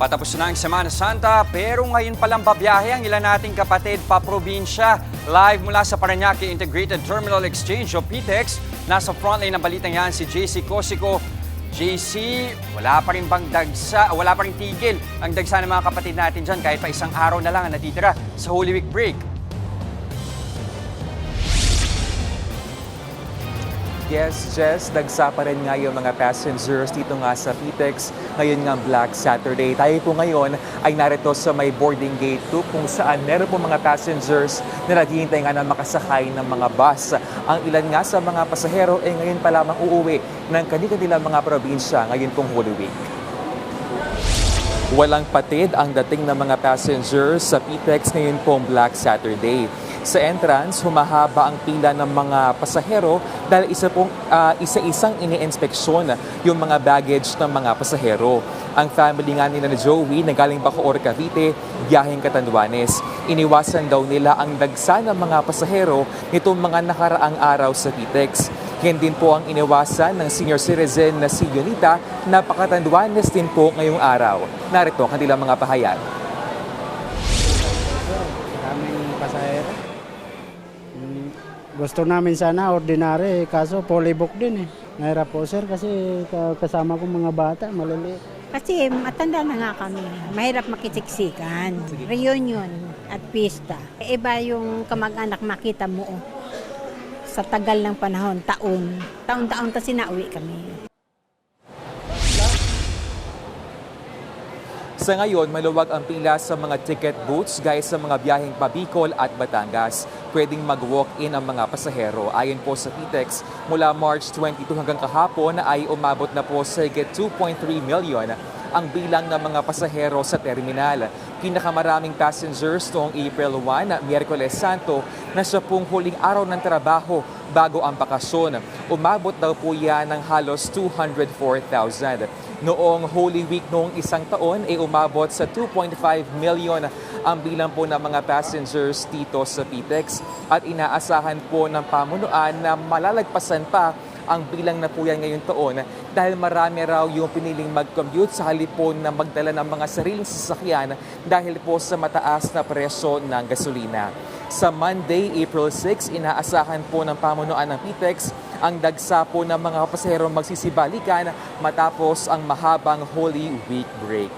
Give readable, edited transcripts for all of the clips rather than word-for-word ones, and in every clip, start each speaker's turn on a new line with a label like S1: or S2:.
S1: Patapos na ang Semana Santa pero ngayon palang babiyahe ang ilan nating kapatid pa probinsya. Live mula sa Parañaque Integrated Terminal Exchange o PTEX, nasa frontline ng balitang yan si JC Cosico. JC, wala pa rin tigil ang dagsa ng mga kapatid natin dyan kahit pa isang araw na lang ang natitira sa Holy Week break.
S2: Yes, Jess, dagsa pa rin nga yung mga passengers dito nga sa PTEX. Ngayon nga Black Saturday. Tayo po ngayon ay narito sa may boarding gate 2 kung saan meron po mga passengers na naghihintay nga na makasakay ng mga bus. Ang ilan nga sa mga pasahero ay ngayon pa lamang uuwi ng kanilang mga probinsya ngayon pong Holy Week. Walang patid ang dating ng mga passengers sa PTEX ngayon pong Black Saturday. Sa entrance, humahaba ang pila ng mga pasahero dahil isa-isang ini-inspeksyon yung mga baggage ng mga pasahero. Ang family nga nila na Joey na galing Bacoor, Cavite, biyaheng Catanduanes. Iniwasan daw nila ang dagsa ng mga pasahero nitong mga nakaraang araw sa PTEX. Yan din po ang iniwasan ng senior citizen na si Yonita na Catanduanes din po ngayong araw. Narito ang kanilang mga pahayag.
S3: Daming pasahero. Gusto namin sana ordinary, kaso polybook din eh. Nahirap po sir kasi kasama ko mga bata, maliliit.
S4: Kasi matanda na nga kami. Mahirap makisiksikan. Reunion at pista. Iba yung kamag-anak makita mo sa tagal ng panahon, taon-taon kasi nauwi kami.
S2: Sa ngayon, maluwag ang pila sa mga ticket booths gaya sa mga biyaheng Bicol at Batangas. Pwedeng mag-walk-in ang mga pasahero. Ayon po sa PTEX, mula March 22 hanggang kahapon ay umabot na po sa higit 2.3 million ang bilang ng mga pasahero sa terminal. Pinakamaraming passengers noong April 1, Miyerkules Santo, na siya pong huling araw ng trabaho bago ang bakasyon. Umabot daw po yan ng halos 204,000. Noong Holy Week noong isang taon ay umabot sa 2.5 million ang bilang po ng mga passengers dito sa PTEX at inaasahan po ng pamunuan na malalagpasan pa ang bilang na po yan ngayong taon dahil marami raw yung piniling mag-commute sa halip po na magdala ng mga sariling sasakyan dahil po sa mataas na presyo ng gasolina. Sa Monday, April 6, inaasahan po ng pamunuan ng PTEX ang dagsa po ng mga pasahero magsisibalikan matapos ang mahabang Holy Week break.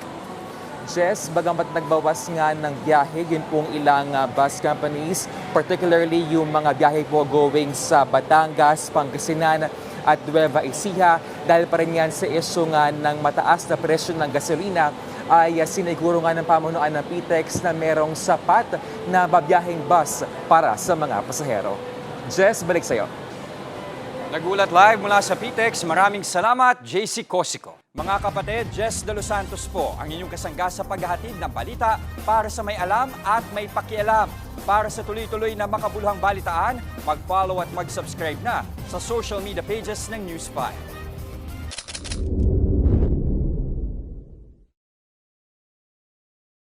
S2: Jess, bagamat nagbawas nga ng biyahe, yun pong ilang bus companies, particularly yung mga biyahe po going sa Batangas, Pangasinan at Nueva Ecija, dahil pa rin yan sa isyu nga ng mataas na presyo ng gasolina, ay siniguro nga ng pamunuan ng PTEX na merong sapat na babiyaheng bus para sa mga pasahero. Jess, balik sa'yo.
S1: Nagulat live mula sa PTEX. Maraming salamat, JC Cosico. Mga kapatid, Jess De Los Santos po ang inyong kasangga sa paghahatid ng balita para sa may alam at may pakialam. Para sa tuloy-tuloy na makabuluhang balitaan, mag-follow at mag-subscribe na sa social media pages ng News 5.